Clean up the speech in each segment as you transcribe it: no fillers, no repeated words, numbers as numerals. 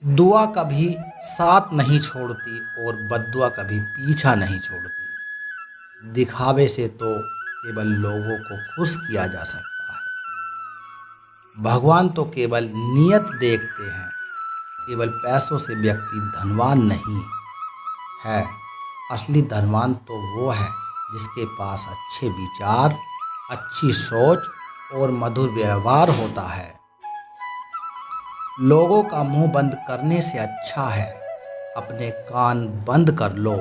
दुआ कभी साथ नहीं छोड़ती और बद्दुआ कभी पीछा नहीं छोड़ती। दिखावे से तो केवल लोगों को खुश किया जा सकता है। भगवान तो केवल नियत देखते हैं। केवल पैसों से व्यक्ति धनवान नहीं है। असली धनवान तो वो है जिसके पास अच्छे विचार, अच्छी सोच और मधुर व्यवहार होता है। लोगों का मुंह बंद करने से अच्छा है अपने कान बंद कर लो,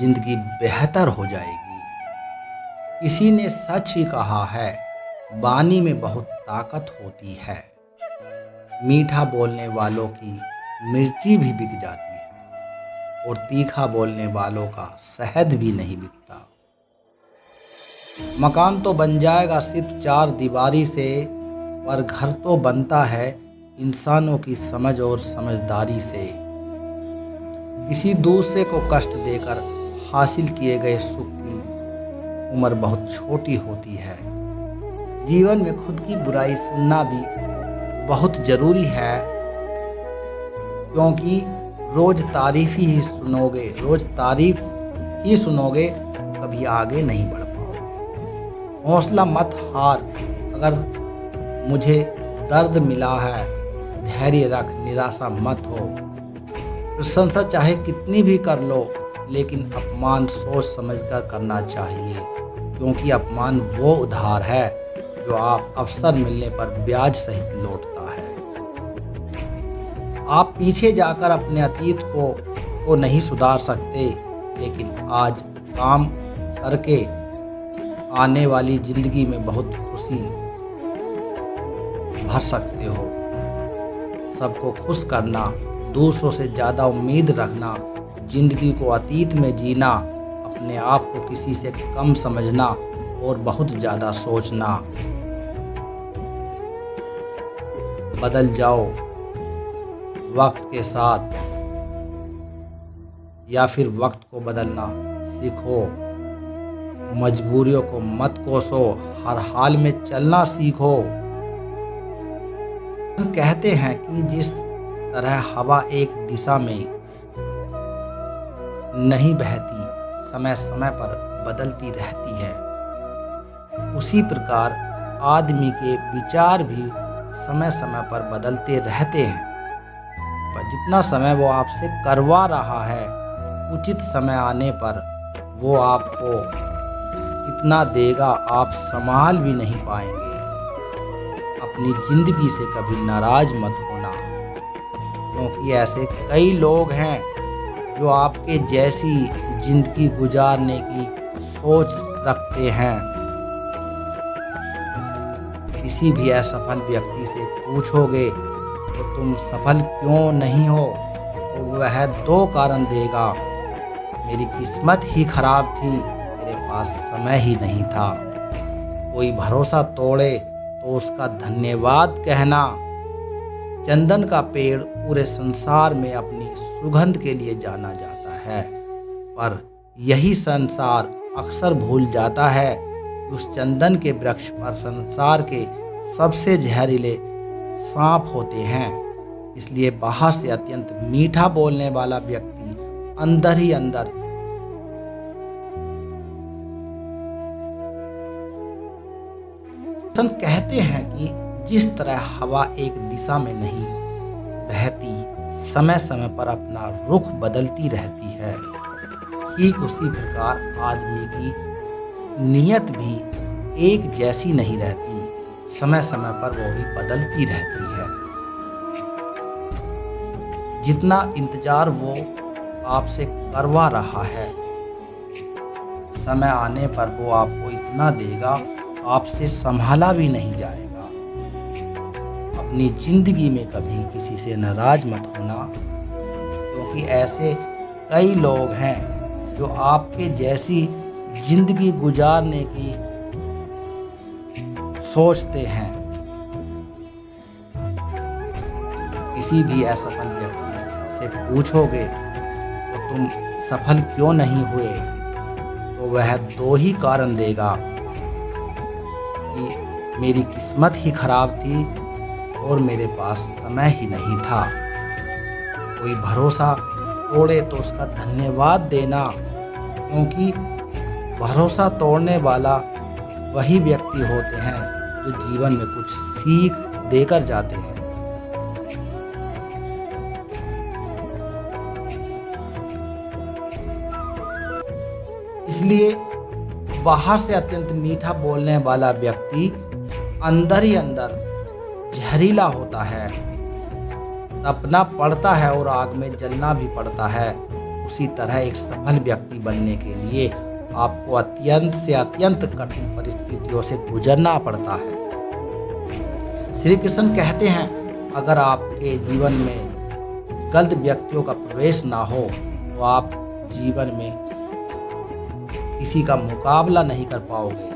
जिंदगी बेहतर हो जाएगी। किसी ने सच ही कहा है, वाणी में बहुत ताकत होती है। मीठा बोलने वालों की मिर्ची भी बिक जाती है और तीखा बोलने वालों का शहद भी नहीं बिकता। मकान तो बन जाएगा सिर्फ चार दीवारी से, पर घर तो बनता है इंसानों की समझ और समझदारी से। किसी दूसरे को कष्ट देकर हासिल किए गए सुख की उम्र बहुत छोटी होती है। जीवन में खुद की बुराई सुनना भी बहुत ज़रूरी है, क्योंकि रोज़ तारीफ ही सुनोगे कभी आगे नहीं बढ़ पाओगे। हौसला मत हार, अगर मुझे दर्द मिला है धैर्य रख, निराशा मत हो। प्रशंसा चाहे कितनी भी कर लो, लेकिन अपमान सोच समझकर करना चाहिए, क्योंकि अपमान वो उधार है जो आप अवसर मिलने पर ब्याज सहित लौटता है। आप पीछे जाकर अपने अतीत को नहीं सुधार सकते, लेकिन आज काम करके आने वाली जिंदगी में बहुत खुशी भर सकते हो। सबको खुश करना, दूसरों से ज़्यादा उम्मीद रखना, जिंदगी को अतीत में जीना, अपने आप को किसी से कम समझना और बहुत ज़्यादा सोचना। बदल जाओ वक्त के साथ, या फिर वक्त को बदलना सीखो। मजबूरियों को मत कोसो, हर हाल में चलना सीखो। कहते हैं कि जिस तरह हवा एक दिशा में नहीं बहती, समय समय पर बदलती रहती है, उसी प्रकार आदमी के विचार भी समय समय पर बदलते रहते हैं। पर जितना समय वो आपसे करवा रहा है, उचित समय आने पर वो आपको इतना देगा आप संभाल भी नहीं पाएंगे। अपनी जिंदगी से कभी नाराज मत होना, क्योंकि ऐसे कई लोग हैं जो आपके जैसी जिंदगी गुजारने की सोच रखते हैं। किसी भी असफल व्यक्ति से पूछोगे तो तुम सफल क्यों नहीं हो, तो वह दो कारण देगा, मेरी किस्मत ही खराब थी, मेरे पास समय ही नहीं था। कोई भरोसा तोड़े तो उसका धन्यवाद कहना। चंदन का पेड़ पूरे संसार में अपनी सुगंध के लिए जाना जाता है, पर यही संसार अक्सर भूल जाता है कि उस चंदन के वृक्ष पर संसार के सबसे जहरीले सांप होते हैं। इसलिए बाहर से अत्यंत मीठा बोलने वाला व्यक्ति अंदर ही अंदर कहते हैं कि जिस तरह हवा एक दिशा में नहीं बहती, समय समय पर अपना रुख बदलती रहती है, ठीक उसी प्रकार आदमी की नियत भी एक जैसी नहीं रहती, समय समय पर वो भी बदलती रहती है। जितना इंतजार वो आपसे करवा रहा है, समय आने पर वो आपको इतना देगा आपसे संभाला भी नहीं जाएगा। अपनी जिंदगी में कभी किसी से नाराज मत होना, क्योंकि ऐसे कई लोग हैं जो आपके जैसी जिंदगी गुजारने की सोचते हैं। किसी भी असफल व्यक्ति से पूछोगे तो तुम सफल क्यों नहीं हुए, तो वह दो ही कारण देगा कि मेरी किस्मत ही खराब थी और मेरे पास समय ही नहीं था। कोई भरोसा तोड़े तो उसका धन्यवाद देना, क्योंकि भरोसा तोड़ने वाला वही व्यक्ति होते हैं जो जीवन में कुछ सीख देकर जाते हैं। इसलिए बाहर से अत्यंत मीठा बोलने वाला व्यक्ति अंदर ही अंदर जहरीला होता है, तपना पड़ता है और आग में जलना भी पड़ता है। उसी तरह एक सफल व्यक्ति बनने के लिए आपको अत्यंत से अत्यंत कठिन परिस्थितियों से गुजरना पड़ता है। श्री कृष्ण कहते हैं, अगर आपके जीवन में गलत व्यक्तियों का प्रवेश ना हो तो आप जीवन में किसी का मुकाबला नहीं कर पाओगे।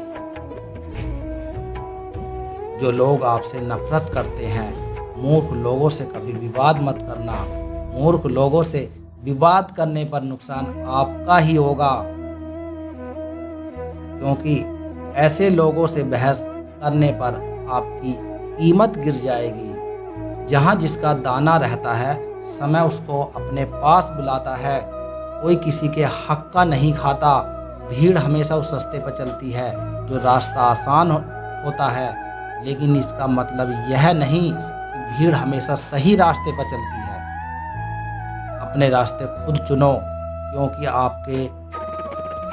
जो लोग आपसे नफरत करते हैं, मूर्ख लोगों से कभी विवाद मत करना। मूर्ख लोगों से विवाद करने पर नुकसान आपका ही होगा, क्योंकि ऐसे लोगों से बहस करने पर आपकी कीमत गिर जाएगी। जहाँ जिसका दाना रहता है, समय उसको अपने पास बुलाता है। कोई किसी के हक का नहीं खाता। भीड़ हमेशा उस रास्ते पर चलती है जो रास्ता आसान होता है, लेकिन इसका मतलब यह नहीं कि भीड़ हमेशा सही रास्ते पर चलती है। अपने रास्ते खुद चुनो, क्योंकि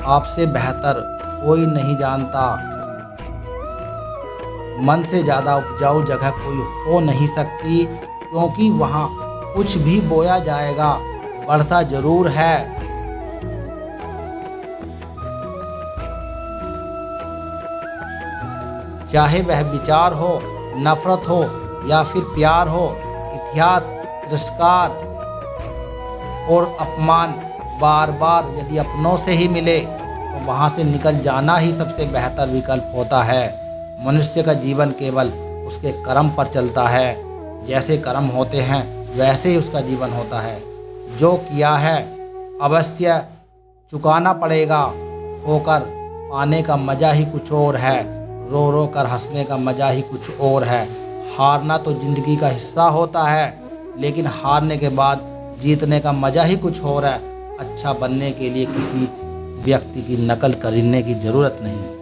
आपसे बेहतर कोई नहीं जानता। मन से ज़्यादा उपजाऊ जगह कोई हो नहीं सकती, क्योंकि वहाँ कुछ भी बोया जाएगा, बढ़ता जरूर है। चाहे वह विचार हो, नफरत हो या फिर प्यार हो, इतिहास, तिरस्कार और अपमान बार बार यदि अपनों से ही मिले तो वहाँ से निकल जाना ही सबसे बेहतर विकल्प होता है। मनुष्य का जीवन केवल उसके कर्म पर चलता है। जैसे कर्म होते हैं वैसे ही उसका जीवन होता है। जो किया है अवश्य चुकाना पड़ेगा। खोकर पाने का मज़ा ही कुछ और है, रो रो कर हंसने का मज़ा ही कुछ और है। हारना तो ज़िंदगी का हिस्सा होता है, लेकिन हारने के बाद जीतने का मज़ा ही कुछ और है। अच्छा बनने के लिए किसी व्यक्ति की नकल करने की ज़रूरत नहीं।